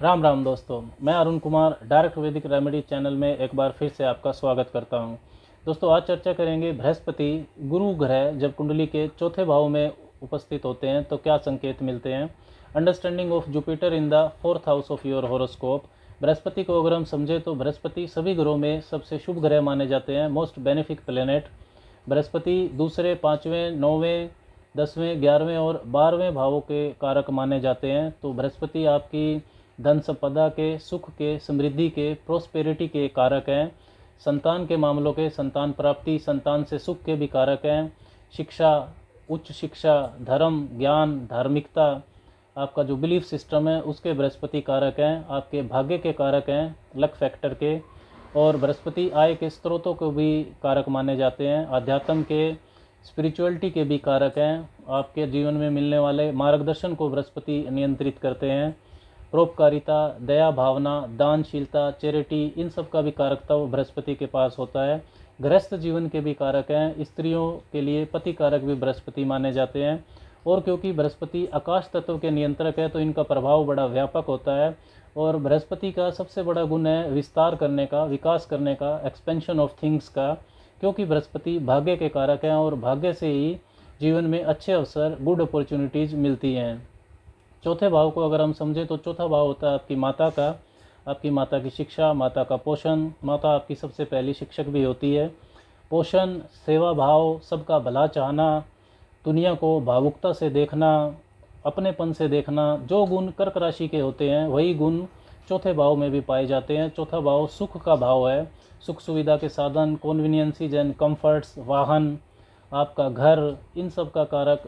राम राम दोस्तों, मैं अरुण कुमार डायरेक्ट वैदिक रेमेडी चैनल में एक बार फिर से आपका स्वागत करता हूं। दोस्तों, आज चर्चा करेंगे बृहस्पति गुरु ग्रह जब कुंडली के चौथे भाव में उपस्थित होते हैं तो क्या संकेत मिलते हैं। Understanding of Jupiter in the fourth house of your horoscope. Brihaspati को अगर हम समझें तो बृहस्पति सभी ग्रहों में सबसे शुभ ग्रह माने जाते हैं, मोस्ट बेनिफिक प्लेनेट। बृहस्पति दूसरे, पाँचवें, नौवें, 10वें, 11वें और 12वें भावों के कारक माने जाते हैं। तो बृहस्पति आपकी धन संपदा के, सुख के, समृद्धि के, प्रोस्पेरिटी के कारक हैं। संतान के मामलों के, संतान प्राप्ति, संतान से सुख के भी कारक हैं। शिक्षा, उच्च शिक्षा, धर्म, ज्ञान, धार्मिकता, आपका जो बिलीफ सिस्टम है उसके बृहस्पति कारक हैं। आपके भाग्य के कारक हैं, लक फैक्टर के। और बृहस्पति आय के स्रोतों को भी कारक माने जाते हैं, अध्यात्म के, स्पिरिचुअलिटी के भी कारक हैं। आपके जीवन में मिलने वाले मार्गदर्शन को बृहस्पति नियंत्रित करते हैं। परोपकारिता, दया भावना, दानशीलता, चैरिटी, इन सब का भी कारकता वो बृहस्पति के पास होता है। गृहस्थ जीवन के भी कारक हैं। स्त्रियों के लिए पति कारक भी बृहस्पति माने जाते हैं। और क्योंकि बृहस्पति आकाश तत्व के नियंत्रक है तो इनका प्रभाव बड़ा व्यापक होता है। और बृहस्पति का सबसे बड़ा गुण है विस्तार करने का, विकास करने का, एक्सपेंशन ऑफ थिंग्स का। क्योंकि बृहस्पति भाग्य के कारक हैं और भाग्य से ही जीवन में अच्छे अवसर, गुड अपॉर्चुनिटीज़ मिलती हैं। चौथे भाव को अगर हम समझें तो चौथा भाव होता है आपकी माता का, आपकी माता की शिक्षा, माता का पोषण। माता आपकी सबसे पहली शिक्षक भी होती है। पोषण, सेवा भाव, सबका भला चाहना, दुनिया को भावुकता से देखना, अपनेपन से देखना, जो गुण कर्क राशि के होते हैं वही गुण चौथे भाव में भी पाए जाते हैं। चौथा भाव सुख का भाव है। सुख सुविधा के साधन, कॉन्वीनियंसीज एंड कम्फर्ट्स, वाहन, आपका घर, इन सब का कारक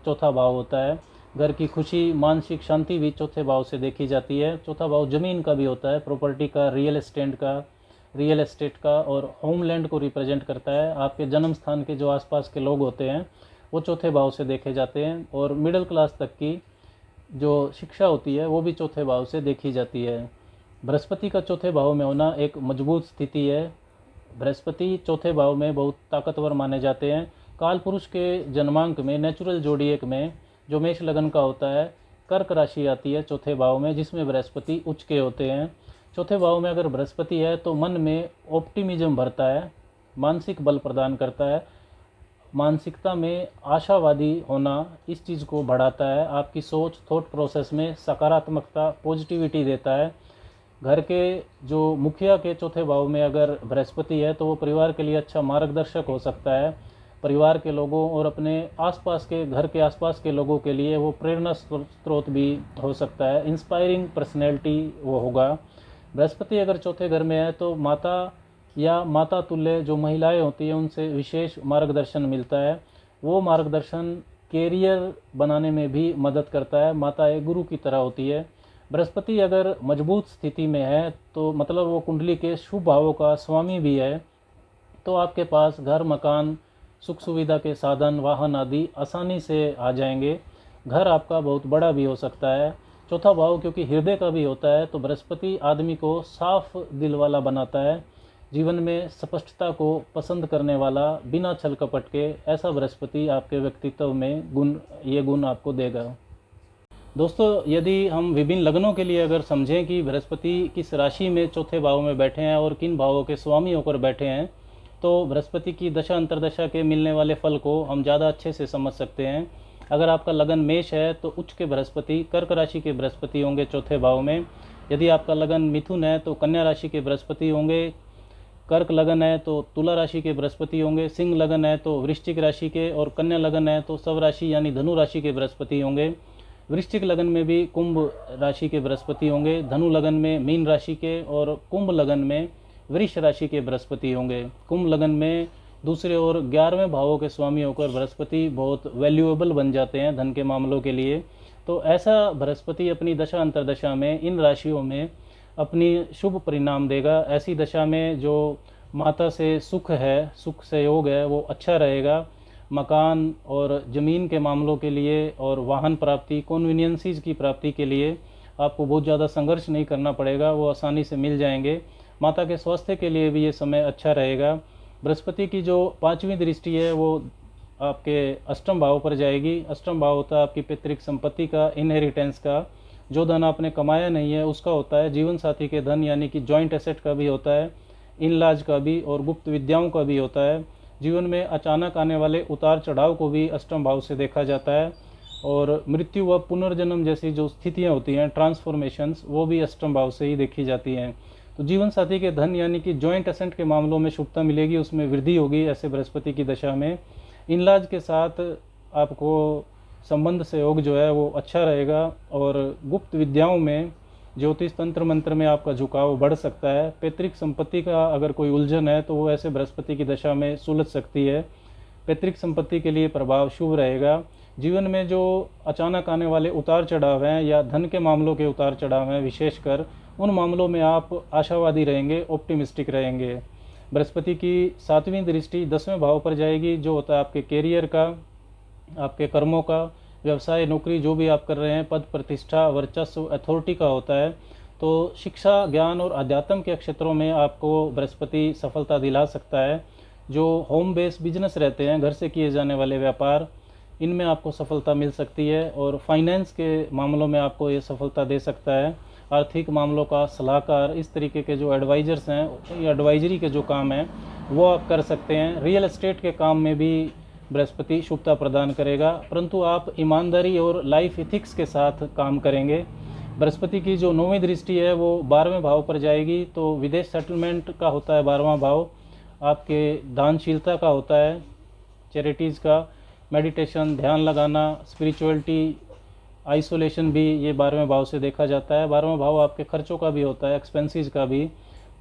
चौथा भाव होता है। घर की खुशी, मानसिक शांति भी चौथे भाव से देखी जाती है। चौथा भाव ज़मीन का भी होता है, प्रॉपर्टी का, रियल एस्टेट का और होमलैंड को रिप्रेजेंट करता है। आपके जन्म स्थान के जो आसपास के लोग होते हैं वो चौथे भाव से देखे जाते हैं। और मिडिल क्लास तक की जो शिक्षा होती है वो भी चौथे भाव से देखी जाती है। बृहस्पति का चौथे भाव में होना एक मजबूत स्थिति है। बृहस्पति चौथे भाव में बहुत ताकतवर माने जाते हैं। काल पुरुष के जन्मांक में, नेचुरल जोडिएक में, जो मेष लगन का होता है, कर्क राशि आती है चौथे भाव में, जिसमें बृहस्पति उच्च के होते हैं। चौथे भाव में अगर बृहस्पति है तो मन में ऑप्टिमिज्म भरता है, मानसिक बल प्रदान करता है, मानसिकता में आशावादी होना इस चीज़ को बढ़ाता है। आपकी सोच, थॉट प्रोसेस में सकारात्मकता, पॉजिटिविटी देता है। घर के जो मुखिया के चौथे भाव में अगर बृहस्पति है तो वो परिवार के लिए अच्छा मार्गदर्शक हो सकता है। परिवार के लोगों और अपने आसपास के, घर के आसपास के लोगों के लिए वो प्रेरणा स्रोत भी हो सकता है। इंस्पायरिंग पर्सनैलिटी वो होगा। बृहस्पति अगर चौथे घर में है तो माता या माता तुल्य जो महिलाएं होती हैं उनसे विशेष मार्गदर्शन मिलता है। वो मार्गदर्शन कैरियर बनाने में भी मदद करता है। माता एक गुरु की तरह होती है। बृहस्पति अगर मजबूत स्थिति में है तो मतलब वो कुंडली के शुभ भावों का स्वामी भी है। तो आपके पास घर, मकान, सुख सुविधा के साधन, वाहन आदि आसानी से आ जाएंगे। घर आपका बहुत बड़ा भी हो सकता है। चौथा भाव क्योंकि हृदय का भी होता है तो बृहस्पति आदमी को साफ दिल वाला बनाता है, जीवन में स्पष्टता को पसंद करने वाला, बिना छल कपट के, ऐसा बृहस्पति आपके व्यक्तित्व में ये गुण आपको देगा। दोस्तों, यदि हम विभिन्न लग्नों के लिए अगर समझें कि बृहस्पति किस राशि में चौथे भाव में बैठे हैं और किन भावों के स्वामी होकर बैठे हैं, तो बृहस्पति की दशा अंतर्दशा के मिलने वाले फल को हम ज़्यादा अच्छे से समझ सकते हैं। अगर आपका लगन मेष है तो उच्च के बृहस्पति कर्क राशि के बृहस्पति होंगे चौथे भाव में। यदि आपका लगन मिथुन है तो कन्या राशि के बृहस्पति होंगे। कर्क लगन है तो तुला राशि के बृहस्पति होंगे। सिंह लगन है तो वृश्चिक राशि के, और कन्या लगन है तो सब राशि यानी धनु राशि के बृहस्पति होंगे। वृश्चिक लगन में भी कुंभ राशि के बृहस्पति होंगे। धनु लगन में मीन राशि के और कुंभ लगन में वृष राशि के बृहस्पति होंगे। कुंभ लगन में दूसरे और 11वें भावों के स्वामी होकर बृहस्पति बहुत वैल्यूएबल बन जाते हैं धन के मामलों के लिए। तो ऐसा बृहस्पति अपनी दशा अंतर्दशा में इन राशियों में अपनी शुभ परिणाम देगा। ऐसी दशा में जो माता से सुख है, सुख से योग है, वो अच्छा रहेगा। मकान और ज़मीन के मामलों के लिए और वाहन प्राप्ति, कॉन्वीनियंसीज की प्राप्ति के लिए आपको बहुत ज़्यादा संघर्ष नहीं करना पड़ेगा, वो आसानी से मिल जाएंगे। माता के स्वास्थ्य के लिए भी ये समय अच्छा रहेगा। बृहस्पति की जो 5वीं दृष्टि है वो आपके अष्टम भाव पर जाएगी। अष्टम भाव होता है आपकी पैतृक संपत्ति का, इनहेरिटेंस का। जो धन आपने कमाया नहीं है उसका होता है, जीवन साथी के धन यानी कि जॉइंट एसेट का भी होता है, इनलाज का भी और गुप्त विद्याओं का भी होता है। जीवन में अचानक आने वाले उतार चढ़ाव को भी अष्टम भाव से देखा जाता है, और मृत्यु व पुनर्जन्म जैसी जो स्थितियाँ होती हैं, ट्रांसफॉर्मेशंस, वो भी अष्टम भाव से ही देखी जाती हैं। तो जीवन साथी के धन यानी कि जॉइंट एसेट के मामलों में शुभता मिलेगी, उसमें वृद्धि होगी ऐसे बृहस्पति की दशा में। इनलाज के साथ आपको संबंध सहयोग जो है वो अच्छा रहेगा, और गुप्त विद्याओं में ज्योतिष तंत्र मंत्र में आपका झुकाव बढ़ सकता है। पैतृक संपत्ति का अगर कोई उलझन है तो वो ऐसे बृहस्पति की दशा में सुलझ सकती है। पैतृक संपत्ति के लिए प्रभाव शुभ रहेगा। जीवन में जो अचानक आने वाले उतार चढ़ाव हैं या धन के मामलों के उतार चढ़ाव हैं, विशेषकर उन मामलों में आप आशावादी रहेंगे, ऑप्टिमिस्टिक रहेंगे। बृहस्पति की 7वीं दृष्टि 10वें भाव पर जाएगी, जो होता है आपके कैरियर का, आपके कर्मों का, व्यवसाय, नौकरी जो भी आप कर रहे हैं, पद प्रतिष्ठा, वर्चस्व, अथॉरिटी का होता है। तो शिक्षा, ज्ञान और अध्यात्म के क्षेत्रों में आपको बृहस्पति सफलता दिला सकता है। जो होम बेस बिजनेस रहते हैं, घर से किए जाने वाले व्यापार, इनमें आपको सफलता मिल सकती है, और फाइनेंस के मामलों में आपको ये सफलता दे सकता है। आर्थिक मामलों का सलाहकार, इस तरीके के जो एडवाइज़र्स हैं, ये एडवाइजरी के जो काम हैं वो आप कर सकते हैं। रियल एस्टेट के काम में भी बृहस्पति शुभता प्रदान करेगा, परंतु आप ईमानदारी और लाइफ एथिक्स के साथ काम करेंगे। बृहस्पति की जो 9वीं दृष्टि है वो 12वें भाव पर जाएगी, तो विदेश सेटलमेंट का होता है 12वां भाव, आपके दानशीलता का होता है, चैरिटीज़ का, मेडिटेशन, ध्यान लगाना, स्पिरिचुअलिटी, आइसोलेशन भी ये 12वें भाव से देखा जाता है। 12वां भाव आपके खर्चों का भी होता है, एक्सपेंसेस का भी।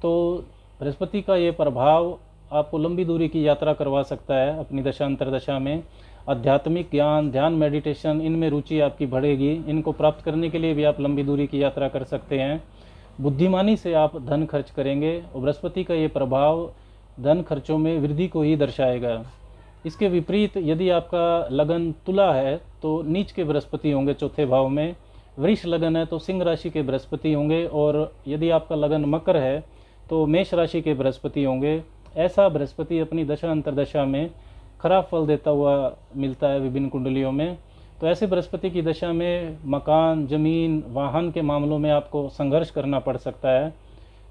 तो बृहस्पति का ये प्रभाव आपको लंबी दूरी की यात्रा करवा सकता है अपनी दशा अंतरदशा में। आध्यात्मिक ज्ञान, ध्यान, मेडिटेशन, इनमें रुचि आपकी बढ़ेगी। इनको प्राप्त करने के लिए भी आप लंबी दूरी की यात्रा कर सकते हैं। बुद्धिमानी से आप धन खर्च करेंगे, और बृहस्पति का ये प्रभाव धन खर्चों में वृद्धि को ही दर्शाएगा। इसके विपरीत यदि आपका लगन तुला है तो नीच के बृहस्पति होंगे चौथे भाव में, वृष लगन है तो सिंह राशि के बृहस्पति होंगे, और यदि आपका लगन मकर है तो मेष राशि के बृहस्पति होंगे। ऐसा बृहस्पति अपनी दशा अंतरदशा में खराब फल देता हुआ मिलता है विभिन्न कुंडलियों में। तो ऐसे बृहस्पति की दशा में मकान, जमीन, वाहन के मामलों में आपको संघर्ष करना पड़ सकता है।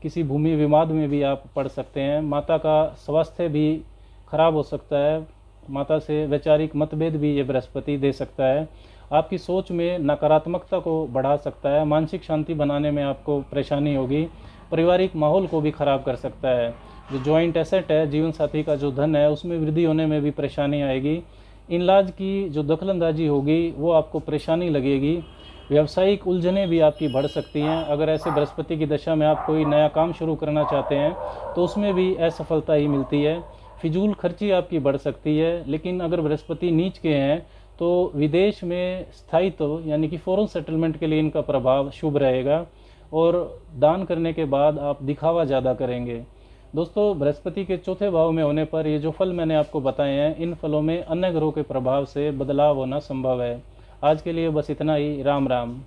किसी भूमि विवाद में भी आप पड़ सकते हैं। माता का स्वास्थ्य भी खराब हो सकता है, माता से वैचारिक मतभेद भी ये बृहस्पति दे सकता है। आपकी सोच में नकारात्मकता को बढ़ा सकता है, मानसिक शांति बनाने में आपको परेशानी होगी, पारिवारिक माहौल को भी खराब कर सकता है। जो जॉइंट एसेट है, जीवन साथी का जो धन है, उसमें वृद्धि होने में भी परेशानी आएगी। इनलाज की जो दखलंदाजी होगी वो आपको परेशानी लगेगी। व्यावसायिक उलझनें भी आपकी बढ़ सकती हैं। अगर ऐसे बृहस्पति की दशा में आप कोई नया काम शुरू करना चाहते हैं तो उसमें भी असफलता ही मिलती है। फिजूल खर्ची आपकी बढ़ सकती है। लेकिन अगर बृहस्पति नीच के हैं तो विदेश में स्थायित्व यानी कि फॉरेन सेटलमेंट के लिए इनका प्रभाव शुभ रहेगा, और दान करने के बाद आप दिखावा ज़्यादा करेंगे। दोस्तों, बृहस्पति के चौथे भाव में होने पर ये जो फल मैंने आपको बताए हैं, इन फलों में अन्य ग्रहों के प्रभाव से बदलाव होना संभव है। आज के लिए बस इतना ही। राम राम।